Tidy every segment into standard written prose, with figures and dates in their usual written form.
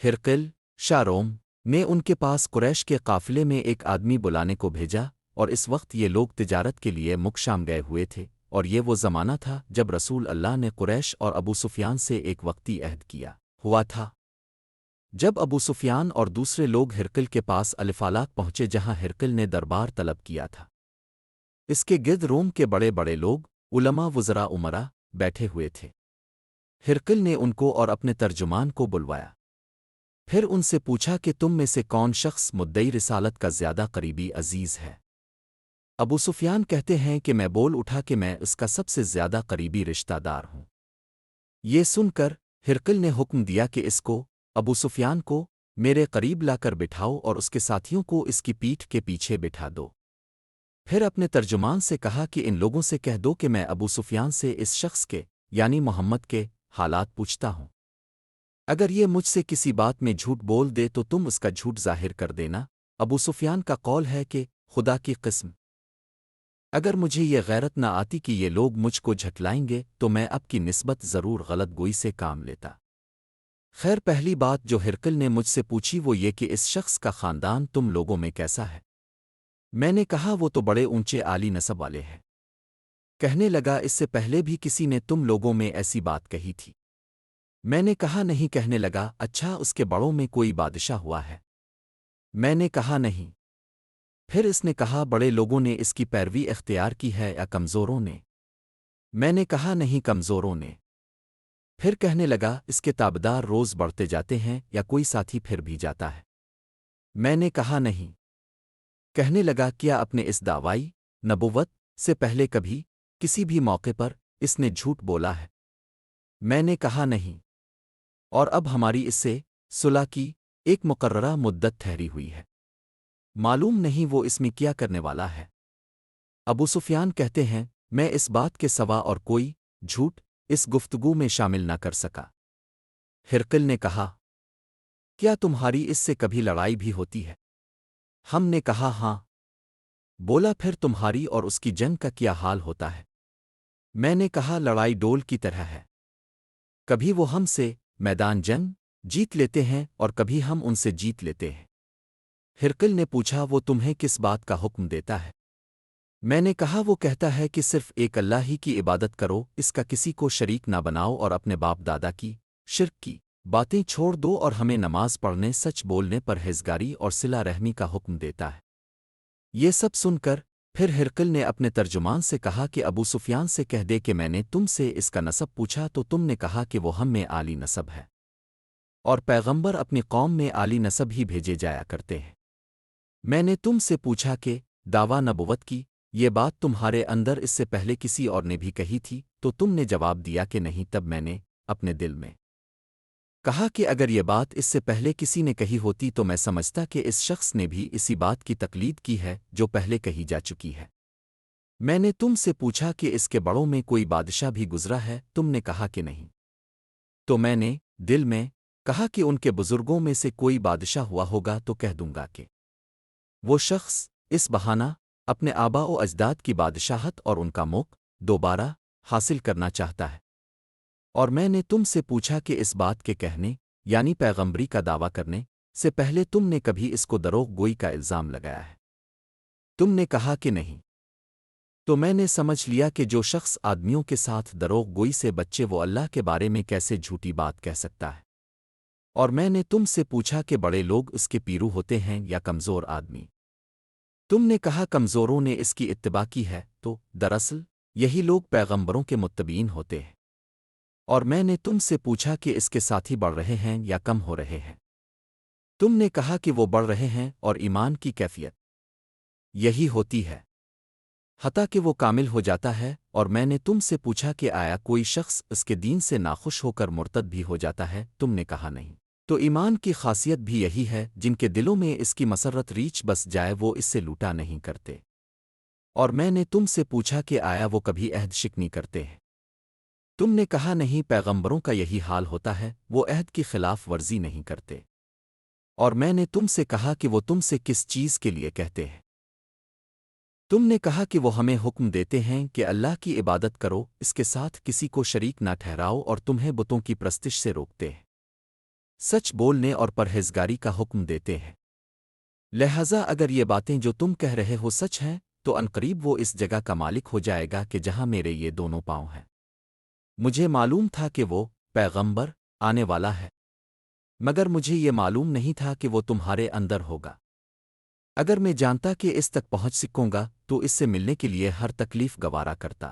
ہرقل شاروم نے ان کے پاس قریش کے قافلے میں ایک آدمی بلانے کو بھیجا، اور اس وقت یہ لوگ تجارت کے لیے مکشام گئے ہوئے تھے، اور یہ وہ زمانہ تھا جب رسول اللہ نے قریش اور ابو سفیان سے ایک وقتی عہد کیا ہوا تھا۔ جب ابو سفیان اور دوسرے لوگ ہرقل کے پاس الفالاک پہنچے جہاں ہرقل نے دربار طلب کیا تھا، اس کے گرد روم کے بڑے بڑے لوگ علماء وزراء عمرا بیٹھے ہوئے تھے۔ ہرقل نے ان کو اور اپنے ترجمان کو بلوایا، پھر ان سے پوچھا کہ تم میں سے کون شخص مدعی رسالت کا زیادہ قریبی عزیز ہے؟ ابو سفیان کہتے ہیں کہ میں بول اٹھا کہ میں اس کا سب سے زیادہ قریبی رشتہ دار ہوں۔ یہ سن کر ہرقل نے حکم دیا کہ اس کو، ابو سفیان کو، میرے قریب لا کر بٹھاؤ اور اس کے ساتھیوں کو اس کی پیٹھ کے پیچھے بٹھا دو۔ پھر اپنے ترجمان سے کہا کہ ان لوگوں سے کہہ دو کہ میں ابو سفیان سے اس شخص کے یعنی محمد کے حالات پوچھتا ہوں۔ اگر یہ مجھ سے کسی بات میں جھوٹ بول دے تو تم اس کا جھوٹ ظاہر کر دینا۔ ابو سفیان کا قول ہے کہ خدا کی قسم، اگر مجھے یہ غیرت نہ آتی کہ یہ لوگ مجھ کو جھٹلائیں گے تو میں اب کی نسبت ضرور غلط گوئی سے کام لیتا۔ خیر، پہلی بات جو ہرقل نے مجھ سے پوچھی وہ یہ کہ اس شخص کا خاندان تم لوگوں میں کیسا ہے؟ میں نے کہا وہ تو بڑے اونچے عالی نسب والے ہیں۔ کہنے لگا اس سے پہلے بھی کسی نے تم لوگوں میں ایسی بات کہی تھی؟ میں نے کہا نہیں۔ کہنے لگا اچھا اس کے بڑوں میں کوئی بادشاہ ہوا ہے؟ میں نے کہا نہیں۔ پھر اس نے کہا بڑے لوگوں نے اس کی پیروی اختیار کی ہے یا کمزوروں نے؟ میں نے کہا نہیں، کمزوروں نے۔ پھر کہنے لگا اس کے تابدار روز بڑھتے جاتے ہیں یا کوئی ساتھی پھر بھی جاتا ہے؟ میں نے کہا نہیں۔ کہنے لگا کیا اپنے اس دعوائی نبوت سے پہلے کبھی کسی بھی موقع پر اس نے جھوٹ بولا ہے؟ میں نے کہا نہیں۔ اور اب ہماری اس سے صلح کی ایک مقررہ مدت ٹھہری ہوئی ہے، معلوم نہیں وہ اس میں کیا کرنے والا ہے۔ ابو سفیان کہتے ہیں میں اس بات کے سوا اور کوئی جھوٹ اس گفتگو میں شامل نہ کر سکا۔ ہرقل نے کہا کیا تمہاری اس سے کبھی لڑائی بھی ہوتی ہے؟ ہم نے کہا ہاں۔ بولا پھر تمہاری اور اس کی جنگ کا کیا حال ہوتا ہے؟ میں نے کہا لڑائی ڈول کی طرح ہے، کبھی وہ ہم سے میدان جنگ جیت لیتے ہیں اور کبھی ہم ان سے جیت لیتے ہیں۔ ہرقل نے پوچھا وہ تمہیں کس بات کا حکم دیتا ہے؟ میں نے کہا وہ کہتا ہے کہ صرف ایک اللہ ہی کی عبادت کرو، اس کا کسی کو شریک نہ بناؤ، اور اپنے باپ دادا کی شرک کی باتیں چھوڑ دو، اور ہمیں نماز پڑھنے، سچ بولنے، پرہیزگاری اور صلہ رحمی کا حکم دیتا ہے۔ یہ سب سن کر پھر ہرقل نے اپنے ترجمان سے کہا کہ ابو سفیان سے کہہ دے کہ میں نے تم سے اس کا نسب پوچھا تو تم نے کہا کہ وہ ہم میں عالی نسب ہے، اور پیغمبر اپنی قوم میں عالی نسب ہی بھیجے جایا کرتے ہیں۔ میں نے تم سے پوچھا کہ دعویٰ نبوت کی یہ بات تمہارے اندر اس سے پہلے کسی اور نے بھی کہی تھی تو تم نے جواب دیا کہ نہیں۔ تب میں نے اپنے دل میں کہا کہ اگر یہ بات اس سے پہلے کسی نے کہی ہوتی تو میں سمجھتا کہ اس شخص نے بھی اسی بات کی تقلید کی ہے جو پہلے کہی جا چکی ہے۔ میں نے تم سے پوچھا کہ اس کے بڑوں میں کوئی بادشاہ بھی گزرا ہے، تم نے کہا کہ نہیں۔ تو میں نے دل میں کہا کہ ان کے بزرگوں میں سے کوئی بادشاہ ہوا ہوگا تو کہہ دوں گا کہ وہ شخص اس بہانہ اپنے آبا و اجداد کی بادشاہت اور ان کا ملک دوبارہ حاصل کرنا چاہتا ہے۔ اور میں نے تم سے پوچھا کہ اس بات کے کہنے یعنی پیغمبری کا دعویٰ کرنے سے پہلے تم نے کبھی اس کو دروغ گوئی کا الزام لگایا ہے؟ تم نے کہا کہ نہیں۔ تو میں نے سمجھ لیا کہ جو شخص آدمیوں کے ساتھ دروغ گوئی سے بچے وہ اللہ کے بارے میں کیسے جھوٹی بات کہہ سکتا ہے۔ اور میں نے تم سے پوچھا کہ بڑے لوگ اس کے پیرو ہوتے ہیں یا کمزور آدمی؟ تم نے کہا کمزوروں نے اس کی اتباع کی ہے، تو دراصل یہی لوگ پیغمبروں کے متبعین ہوتے ہیں۔ اور میں نے تم سے پوچھا کہ اس کے ساتھی بڑھ رہے ہیں یا کم ہو رہے ہیں؟ تم نے کہا کہ وہ بڑھ رہے ہیں، اور ایمان کی کیفیت یہی ہوتی ہے حتیٰ کہ وہ کامل ہو جاتا ہے۔ اور میں نے تم سے پوچھا کہ آیا کوئی شخص اس کے دین سے ناخوش ہو کر مرتد بھی ہو جاتا ہے؟ تم نے کہا نہیں۔ تو ایمان کی خاصیت بھی یہی ہے، جن کے دلوں میں اس کی مسرت ریچھ بس جائے وہ اس سے لوٹا نہیں کرتے۔ اور میں نے تم سے پوچھا کہ آیا وہ کبھی عہد شکنی کرتے ہیں؟ تم نے کہا نہیں، پیغمبروں کا یہی حال ہوتا ہے، وہ عہد کی خلاف ورزی نہیں کرتے۔ اور میں نے تم سے کہا کہ وہ تم سے کس چیز کے لیے کہتے ہیں؟ تم نے کہا کہ وہ ہمیں حکم دیتے ہیں کہ اللہ کی عبادت کرو، اس کے ساتھ کسی کو شریک نہ ٹھہراؤ، اور تمہیں بتوں کی پرستش سے روکتے ہیں۔ سچ بولنے اور پرہیزگاری کا حکم دیتے ہیں۔ لہذا اگر یہ باتیں جو تم کہہ رہے ہو سچ ہیں تو عنقریب وہ اس جگہ کا مالک ہو جائے گا کہ جہاں میرے یہ دونوں پاؤں ہیں۔ مجھے معلوم تھا کہ وہ پیغمبر آنے والا ہے، مگر مجھے یہ معلوم نہیں تھا کہ وہ تمہارے اندر ہوگا۔ اگر میں جانتا کہ اس تک پہنچ سکوں گا تو اس سے ملنے کے لیے ہر تکلیف گوارا کرتا۔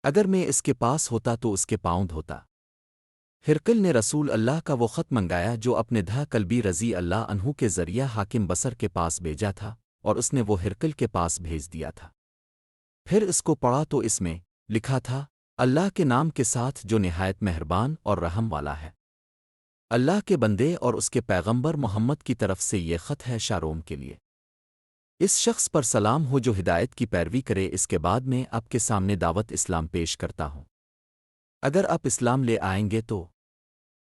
اگر میں اس کے پاس ہوتا تو اس کے پاؤں دھوتا۔ ہرقل نے رسول اللہ کا وہ خط منگایا جو اپنے دھا کلبی رضی اللہ عنہ کے ذریعہ حاکم بصر کے پاس بھیجا تھا، اور اس نے وہ ہرقل کے پاس بھیج دیا تھا۔ پھر اس کو پڑھا تو اس میں لکھا تھا، اللہ کے نام کے ساتھ جو نہایت مہربان اور رحم والا ہے۔ اللہ کے بندے اور اس کے پیغمبر محمد کی طرف سے یہ خط ہے شاروم کے لیے۔ اس شخص پر سلام ہو جو ہدایت کی پیروی کرے۔ اس کے بعد میں آپ کے سامنے دعوت اسلام پیش کرتا ہوں۔ اگر آپ اسلام لے آئیں گے تو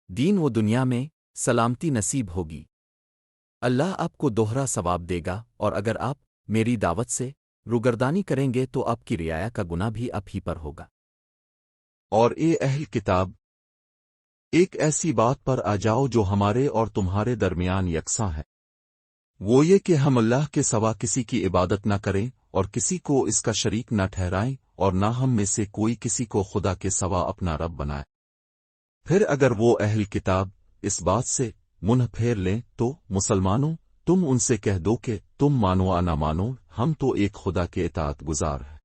دین و دنیا میں سلامتی نصیب ہوگی۔ اللہ آپ کو دوہرا ثواب دے گا، اور اگر آپ میری دعوت سے روگردانی کریں گے تو آپ کی رعایا کا گناہ بھی آپ ہی پر ہوگا۔ اور اے اہل کتاب، ایک ایسی بات پر آ جاؤ جو ہمارے اور تمہارے درمیان یکساں ہے، وہ یہ کہ ہم اللہ کے سوا کسی کی عبادت نہ کریں اور کسی کو اس کا شریک نہ ٹھہرائیں، اور نہ ہم میں سے کوئی کسی کو خدا کے سوا اپنا رب بنائے۔ پھر اگر وہ اہل کتاب اس بات سے منہ پھیر لیں تو مسلمانوں، تم ان سے کہہ دو کہ تم مانو یا نہ مانو، ہم تو ایک خدا کے اطاعت گزار ہیں۔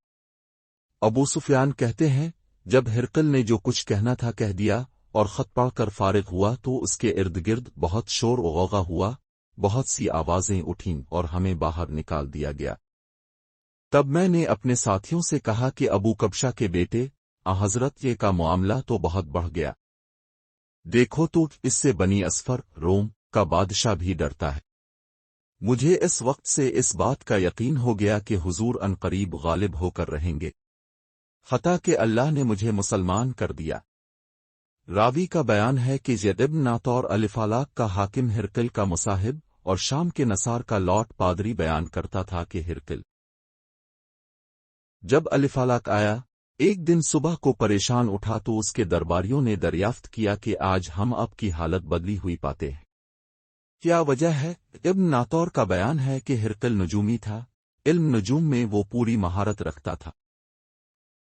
ابو سفیان کہتے ہیں، جب ہرقل نے جو کچھ کہنا تھا کہہ دیا اور خط پڑھ کر فارغ ہوا تو اس کے ارد گرد بہت شور و غوغا ہوا، بہت سی آوازیں اٹھیں اور ہمیں باہر نکال دیا گیا۔ تب میں نے اپنے ساتھیوں سے کہا کہ ابو کبشہ کے بیٹے حضرت یہ کا معاملہ تو بہت بڑھ گیا، دیکھو تو اس سے بنی اسفر روم کا بادشاہ بھی ڈرتا ہے۔ مجھے اس وقت سے اس بات کا یقین ہو گیا کہ حضور عنقریب غالب ہو کر رہیں گے، خطا کہ اللہ نے مجھے مسلمان کر دیا۔ راوی کا بیان ہے کہ زید بن ناطور الفالاق کا حاکم ہرقل کا مصاحب اور شام کے نصار کا لاٹ پادری بیان کرتا تھا کہ ہرقل جب الفالاق آیا ایک دن صبح کو پریشان اٹھا تو اس کے درباریوں نے دریافت کیا کہ آج ہم آپ کی حالت بدلی ہوئی پاتے ہیں، کیا وجہ ہے؟ ابن ناطور کا بیان ہے کہ ہرقل نجومی تھا، علم نجوم میں وہ پوری مہارت رکھتا تھا۔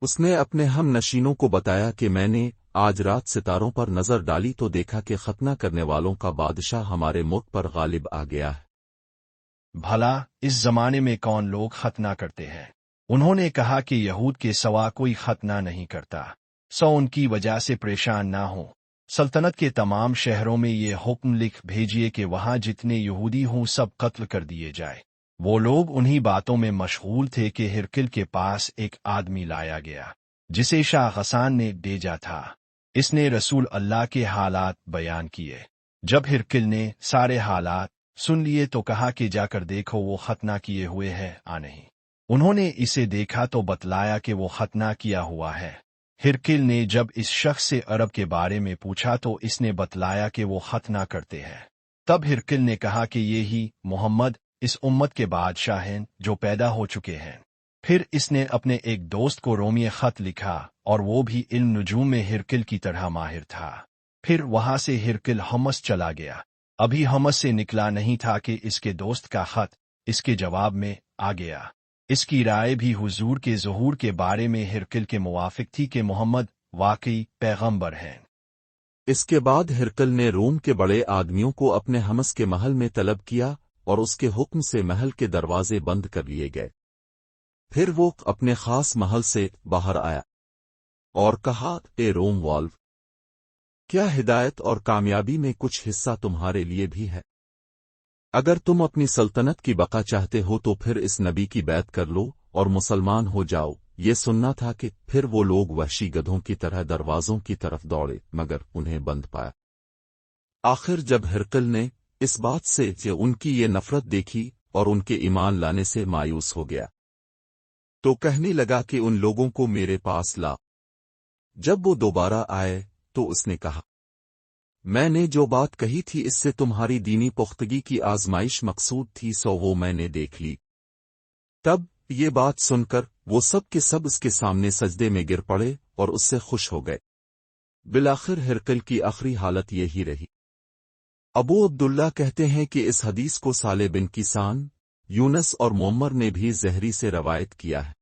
اس نے اپنے ہم نشینوں کو بتایا کہ میں نے آج رات ستاروں پر نظر ڈالی تو دیکھا کہ ختنہ کرنے والوں کا بادشاہ ہمارے ملک پر غالب آ گیا ہے۔ بھلا اس زمانے میں کون لوگ ختنہ کرتے ہیں؟ انہوں نے کہا کہ یہود کے سوا کوئی ختنہ نہیں کرتا، سو ان کی وجہ سے پریشان نہ ہو۔ سلطنت کے تمام شہروں میں یہ حکم لکھ بھیجیے کہ وہاں جتنے یہودی ہوں سب قتل کر دیے جائے۔ وہ لوگ انہی باتوں میں مشغول تھے کہ ہرقل کے پاس ایک آدمی لایا گیا جسے شاہ غسان نے بھیجا تھا۔ اس نے رسول اللہ کے حالات بیان کیے۔ جب ہرقل نے سارے حالات سن لیے تو کہا کہ جا کر دیکھو وہ ختنہ کیے ہوئے ہے یا نہیں۔ انہوں نے اسے دیکھا تو بتلایا کہ وہ ختنہ کیا ہوا ہے۔ ہرقل نے جب اس شخص سے عرب کے بارے میں پوچھا تو اس نے بتلایا کہ وہ ختنہ کرتے ہیں۔ تب ہرقل نے کہا کہ یہی محمد اس امت کے بادشاہ ہیں جو پیدا ہو چکے ہیں۔ پھر اس نے اپنے ایک دوست کو رومی خط لکھا اور وہ بھی علم نجوم میں ہرقل کی طرح ماہر تھا۔ پھر وہاں سے ہرقل حمص چلا گیا۔ ابھی حمص سے نکلا نہیں تھا کہ اس کے دوست کا خط اس کے جواب میں آ گیا۔ اس کی رائے بھی حضور کے ظہور کے بارے میں ہرقل کے موافق تھی کہ محمد واقعی پیغمبر ہیں۔ اس کے بعد ہرقل نے روم کے بڑے آدمیوں کو اپنے حمص کے محل میں طلب کیا اور اس کے حکم سے محل کے دروازے بند کر لیے گئے۔ پھر وہ اپنے خاص محل سے باہر آیا اور کہا، اے روم والو، کیا ہدایت اور کامیابی میں کچھ حصہ تمہارے لیے بھی ہے؟ اگر تم اپنی سلطنت کی بقا چاہتے ہو تو پھر اس نبی کی بیعت کر لو اور مسلمان ہو جاؤ۔ یہ سننا تھا کہ پھر وہ لوگ وحشی گدھوں کی طرح دروازوں کی طرف دوڑے مگر انہیں بند پایا۔ آخر جب ہرقل نے اس بات سے کہ ان کی یہ نفرت دیکھی اور ان کے ایمان لانے سے مایوس ہو گیا تو کہنے لگا کہ ان لوگوں کو میرے پاس لا۔ جب وہ دوبارہ آئے تو اس نے کہا، میں نے جو بات کہی تھی اس سے تمہاری دینی پختگی کی آزمائش مقصود تھی، سو وہ میں نے دیکھ لی۔ تب یہ بات سن کر وہ سب کے سب اس کے سامنے سجدے میں گر پڑے اور اس سے خوش ہو گئے۔ بالآخر ہرقل کی آخری حالت یہی رہی۔ ابو عبداللہ کہتے ہیں کہ اس حدیث کو صالح بن کیسان، یونس اور معمر نے بھی زہری سے روایت کیا ہے۔